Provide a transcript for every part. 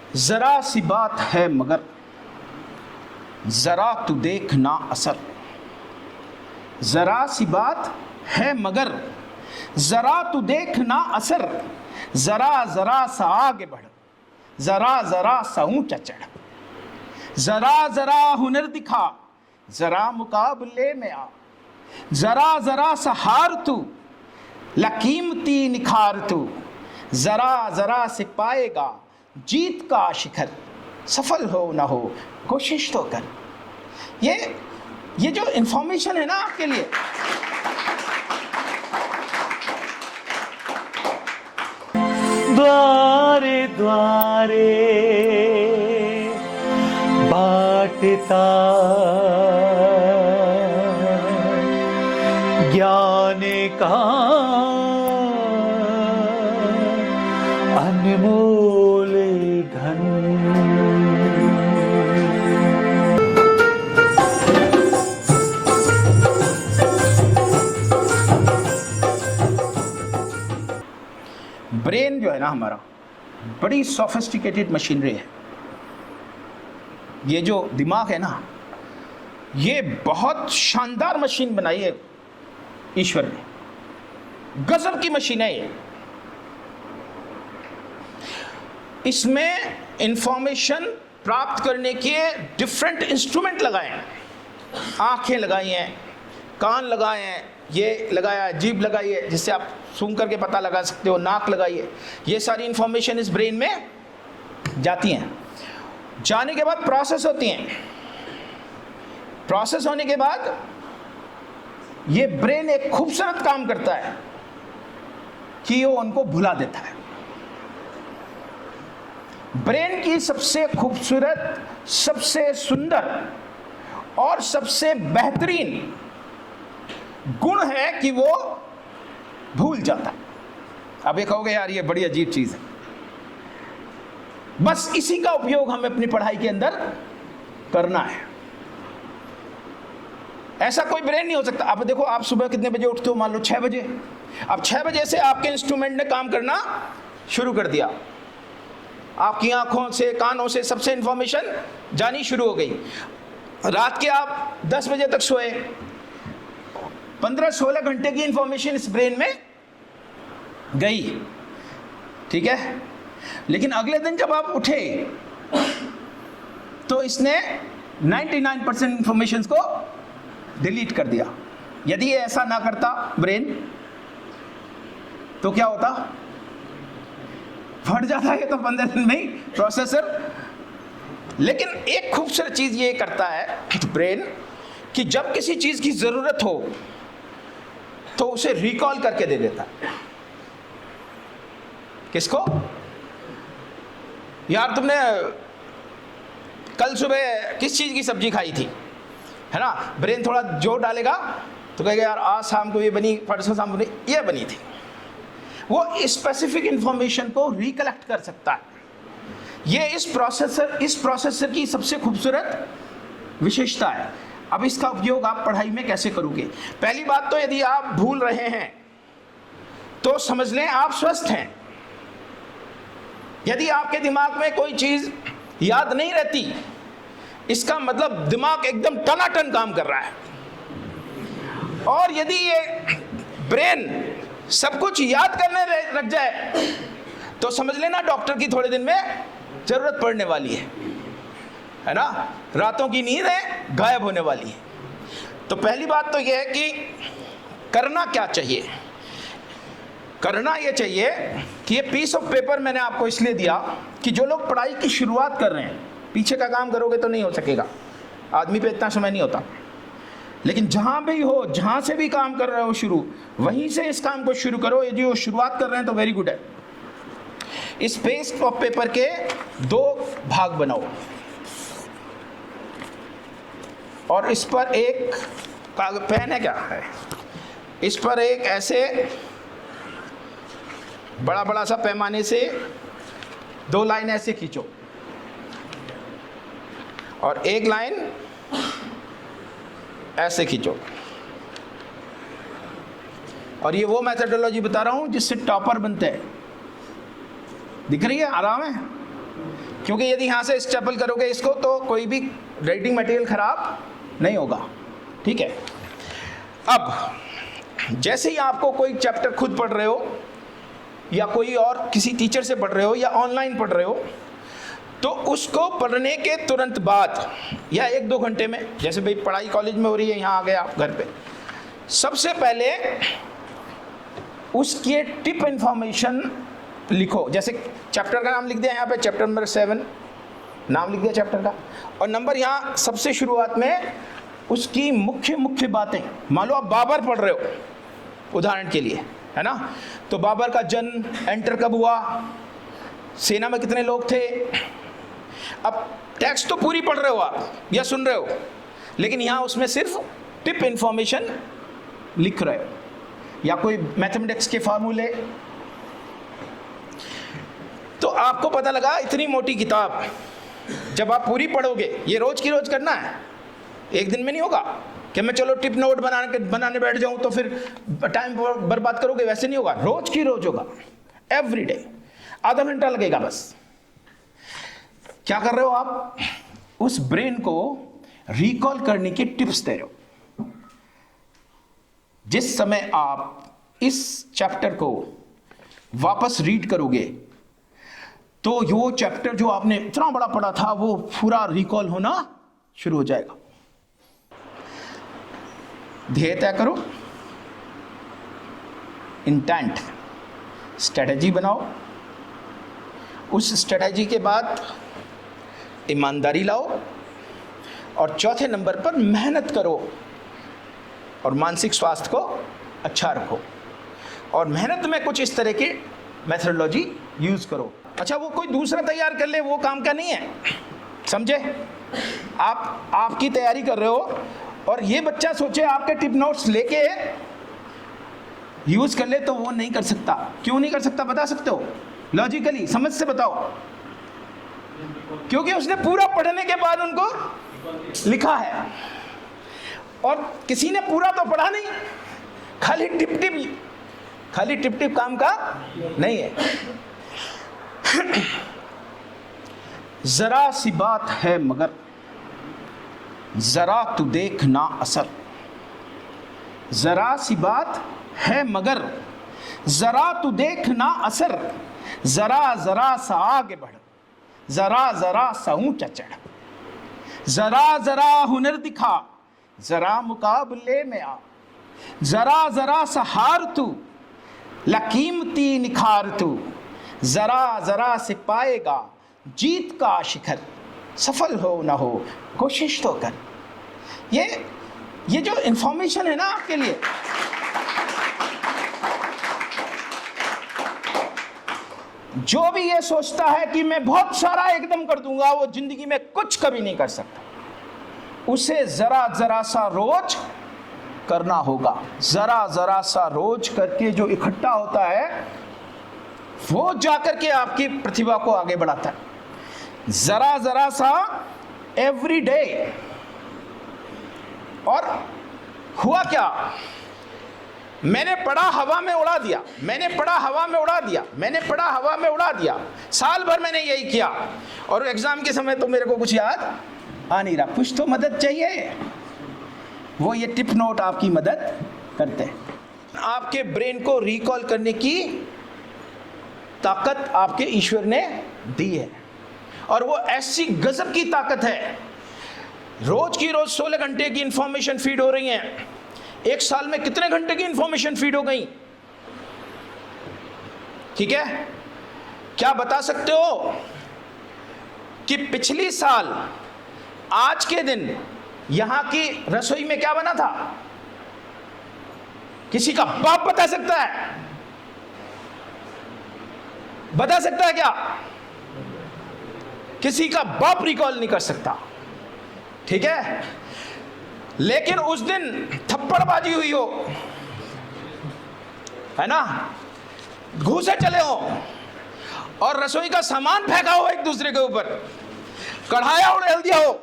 जरा सी बात है मगर जरा तू देखना असर। जरा सी बात है मगर जरा तू देखना असर। जरा जरा सा आगे बढ़, जरा जरा सा ऊंचा चढ़। जरा जरा हुनर दिखा, जरा मुकाबले में आ। जरा जरा सा हार तू, लकीमती निखार तू। जरा जरा से पाएगा जीत का शिखर। सफल हो ना हो कोशिश तो कर। ये जो इंफॉर्मेशन है ना आपके लिए, द्वारे द्वारे बाटता ज्ञान का अनमोल धन। ब्रेन जो है ना हमारा, बड़ी सोफिस्टिकेटेड मशीनरी है। ये जो दिमाग है ना, ये बहुत शानदार मशीन बनाई है ईश्वर ने। गजब की मशीन है ये। इसमें इंफॉर्मेशन प्राप्त करने के डिफरेंट इंस्ट्रूमेंट लगाए हैं। आंखें लगाई हैं, कान लगाए हैं, ये लगाया है, जीभ लगाई है जिससे आप सूंघ करके पता लगा सकते हो, नाक लगाई है। ये सारी इंफॉर्मेशन इस ब्रेन में जाती हैं। जाने के बाद प्रोसेस होती हैं। प्रोसेस होने के बाद ये ब्रेन एक खूबसूरत काम करता है कि वो उनको भुला देता है। ब्रेन की सबसे खूबसूरत, सबसे सुंदर और सबसे बेहतरीन गुण है कि वो भूल जाता है। अब ये कहोगे यार ये बड़ी अजीब चीज है। बस इसी का उपयोग हमें अपनी पढ़ाई के अंदर करना है। ऐसा कोई ब्रेन नहीं हो सकता। अब देखो, आप सुबह कितने बजे उठते हो? मान लो 6 बजे। अब 6 बजे से आपके इंस्ट्रूमेंट ने काम करना शुरू कर दिया। आपकी आंखों से, कानों से सबसे इंफॉर्मेशन जानी शुरू हो गई। रात के आप 10 बजे तक सोए, 15-16 घंटे की इंफॉर्मेशन इस ब्रेन में गई, ठीक है। लेकिन अगले दिन जब आप उठे तो इसने 99% इंफॉर्मेशन को डिलीट कर दिया। यदि ये ऐसा ना करता ब्रेन, तो क्या होता? फट जाता है तो 15 दिन में ही प्रोसेसर। लेकिन एक खूबसूरत चीज ये करता है ब्रेन कि जब किसी चीज की जरूरत हो तो उसे रिकॉल करके दे देता है। किसको? यार तुमने कल सुबह किस चीज की सब्जी खाई थी, है ना? ब्रेन थोड़ा जोर डालेगा तो कहेगा यार आज शाम को ये बनी, परसों शाम को ये बनी थी। वो स्पेसिफिक इंफॉर्मेशन को रिकलेक्ट कर सकता है। ये इस प्रोसेसर की सबसे खूबसूरत विशेषता है। अब इसका उपयोग आप पढ़ाई में कैसे करोगे? पहली बात तो यदि आप भूल रहे हैं तो समझ लें आप स्वस्थ हैं। यदि आपके दिमाग में कोई चीज याद नहीं रहती, इसका मतलब दिमाग एकदम टनाटन काम कर रहा है। और यदि ये ब्रेन सब कुछ याद करने लग जाए तो समझ लेना डॉक्टर की थोड़े दिन में जरूरत पड़ने वाली है ना? रातों की नींद है गायब होने वाली है। तो पहली बात तो यह है कि करना क्या चाहिए। करना यह चाहिए कि ये पीस ऑफ पेपर मैंने आपको इसलिए दिया कि जो लोग पढ़ाई की शुरुआत कर रहे हैं, पीछे का काम करोगे तो नहीं हो सकेगा, आदमी पे इतना समय नहीं होता। लेकिन जहां भी हो, जहां से भी काम कर रहे हो शुरू, वहीं से इस काम को शुरू करो। यदि वो शुरुआत कर रहे हैं तो वेरी गुड है। इस पीस ऑफ पेपर के 2 भाग बनाओ और इस पर एक कागज, पेन है क्या है, इस पर एक ऐसे बड़ा सा पैमाने से 2 लाइन ऐसे खींचो और एक लाइन ऐसे खींचो। और ये वो मेथडोलॉजी बता रहा हूं जिससे टॉपर बनते हैं। दिख रही है? आराम है, क्योंकि यदि यहाँ से स्टेपल करोगे इसको तो कोई भी राइटिंग मटेरियल खराब नहीं होगा, ठीक है। अब जैसे ही आपको कोई चैप्टर खुद पढ़ रहे हो या कोई और किसी टीचर से पढ़ रहे हो या ऑनलाइन पढ़ रहे हो, तो उसको पढ़ने के तुरंत बाद या 1-2 घंटे में, जैसे भाई पढ़ाई कॉलेज में हो रही है, यहाँ आ गए आप घर पे, सबसे पहले उसके टिप इंफॉर्मेशन लिखो। जैसे चैप्टर का नाम लिख दिया यहाँ पे, चैप्टर नंबर 7 नाम लिख दिया चैप्टर का, और नंबर यहाँ सबसे शुरुआत में उसकी मुख्य बातें। मान लो आप बाबर पढ़ रहे हो उदाहरण के लिए, है ना, तो बाबर का जन्म, एंटर कब हुआ, सेना में कितने लोग थे। अब टेक्स्ट तो पूरी पढ़ रहे हो आप या सुन रहे हो, लेकिन यहाँ उसमें सिर्फ टिप इंफॉर्मेशन लिख रहे हो, या कोई मैथमेटिक्स के फार्मूले। तो आपको पता लगा इतनी मोटी किताब जब आप पूरी पढ़ोगे, ये रोज की रोज करना है, एक दिन में नहीं होगा कि मैं चलो टिप नोट बनाने बैठ जाऊं तो फिर टाइम बर्बाद करोगे, वैसे नहीं होगा, रोज की रोज होगा, एवरीडे, आधा घंटा लगेगा बस। क्या कर रहे हो आप, उस ब्रेन को रिकॉल करने की टिप्स दे रहे हो। जिस समय आप इस चैप्टर को वापस रीड करोगे तो वो चैप्टर जो आपने इतना बड़ा पढ़ा था वो पूरा रिकॉल होना शुरू हो जाएगा। ध्येय तय करो, इंटेंट, स्ट्रेटजी बनाओ, उस स्ट्रेटजी के बाद ईमानदारी लाओ, और चौथे नंबर पर मेहनत करो और मानसिक स्वास्थ्य को अच्छा रखो। और मेहनत में कुछ इस तरह की मेथोडोलॉजी यूज करो। अच्छा, वो कोई दूसरा तैयार कर ले वो काम का नहीं है, समझे। आप आपकी तैयारी कर रहे हो और ये बच्चा सोचे आपके टिप नोट्स लेके यूज कर ले, तो वो नहीं कर सकता। क्यों नहीं कर सकता बता सकते हो, लॉजिकली समझ से बताओ। क्योंकि उसने पूरा पढ़ने के बाद उनको लिखा है, और किसी ने पूरा तो पढ़ा नहीं, खाली टिप टिप काम का नहीं है। जरा सी बात है मगर जरा तू देखना असर, जरा सी बात है मगर जरा तू देखना असर, जरा जरा सा आगे बढ़, जरा जरा सा ऊंचा चढ़, जरा जरा हुनर दिखा, जरा मुकाबले में आ, जरा जरा सा हार तू, लकीमती निखार तू, जरा जरा से पाएगा जीत का शिखर, सफल हो ना हो कोशिश तो कर। ये जो इंफॉर्मेशन है ना आपके लिए, जो भी ये सोचता है कि मैं बहुत सारा एकदम कर दूंगा, वो जिंदगी में कुछ कभी नहीं कर सकता। उसे जरा जरा सा रोज करना होगा। जरा जरा सा रोज करके जो इकट्ठा होता है वो जाकर के आपकी प्रतिभा को आगे बढ़ाता है। जरा जरा सा एवरी डे। और हुआ क्या, मैंने पढ़ा हवा में उड़ा दिया, मैंने पढ़ा हवा में उड़ा दिया, मैंने पढ़ा हवा में उड़ा दिया, साल भर मैंने यही किया, और एग्जाम के समय तो मेरे को कुछ याद आ नहीं रहा। कुछ तो मदद चाहिए, वो ये टिप नोट आपकी मदद करते हैं। आपके ब्रेन को रिकॉल करने की ताकत आपके ईश्वर ने दी है, और वो ऐसी गजब की ताकत है। रोज की रोज 16 घंटे की इंफॉर्मेशन फीड हो रही है। एक साल में कितने घंटे की इंफॉर्मेशन फीड हो गई, ठीक है। क्या बता सकते हो कि पिछली साल आज के दिन यहां की रसोई में क्या बना था? किसी का बाप बता सकता है? बता सकता है क्या? किसी का बाप रिकॉल नहीं कर सकता, ठीक है। लेकिन उस दिन थप्पड़बाजी हुई हो, है ना, घूसे चले हो, और रसोई का सामान फेंका हो एक दूसरे के ऊपर, कढ़ाया उड़ेल दिया हो,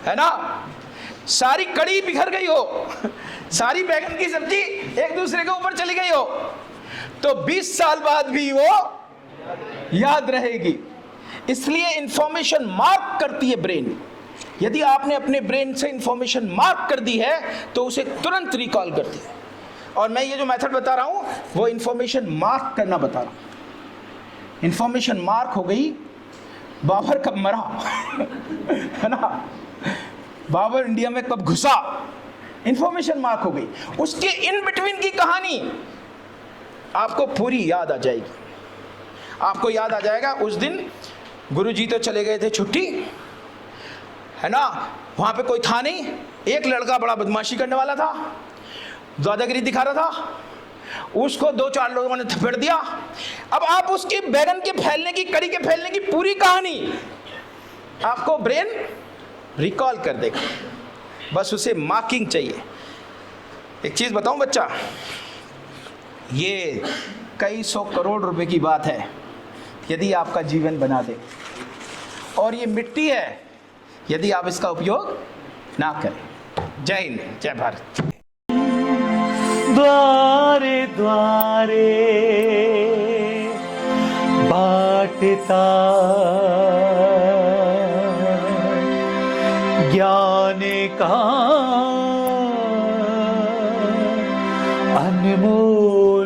है ना, सारी कड़ी बिखर गई हो, सारी बैगन की सब्जी एक दूसरे के ऊपर चली गई हो, तो 20 साल बाद भी वो याद रहेगी। इसलिए इंफॉर्मेशन मार्क करती है ब्रेन। यदि आपने अपने ब्रेन से इंफॉर्मेशन मार्क कर दी है तो उसे तुरंत रिकॉल करती है। और मैं ये जो मेथड बता रहा हूं वो इंफॉर्मेशन मार्क करना बता रहा हूं। इंफॉर्मेशन मार्क हो गई, बाबर कब मरा है ना, बाबर इंडिया में कब घुसा, इंफॉर्मेशन मार्क हो गई। उसके इन बिटवीन की कहानी आपको पूरी याद आ जाएगी। आपको याद आ जाएगा उस दिन गुरुजी तो चले गए थे छुट्टी, है ना, वहां पे कोई था नहीं, एक लड़का बड़ा बदमाशी करने वाला था, दादागिरी दिखा रहा था, उसको 2-4 लोगों ने थपेड़ दिया। अब आप उसकी बैगन के फैलने की, कड़ी के फैलने की पूरी कहानी आपको ब्रेन रिकॉल कर देगा, बस उसे मार्किंग चाहिए। एक चीज बताऊं बच्चा, ये कई 100 करोड़ रुपए की बात है यदि आपका जीवन बना दे, और ये मिट्टी है यदि आप इसका उपयोग ना करें। जय हिंद, जय भारत। द्वारे द्वारे बाटता ज्ञान का अनमोल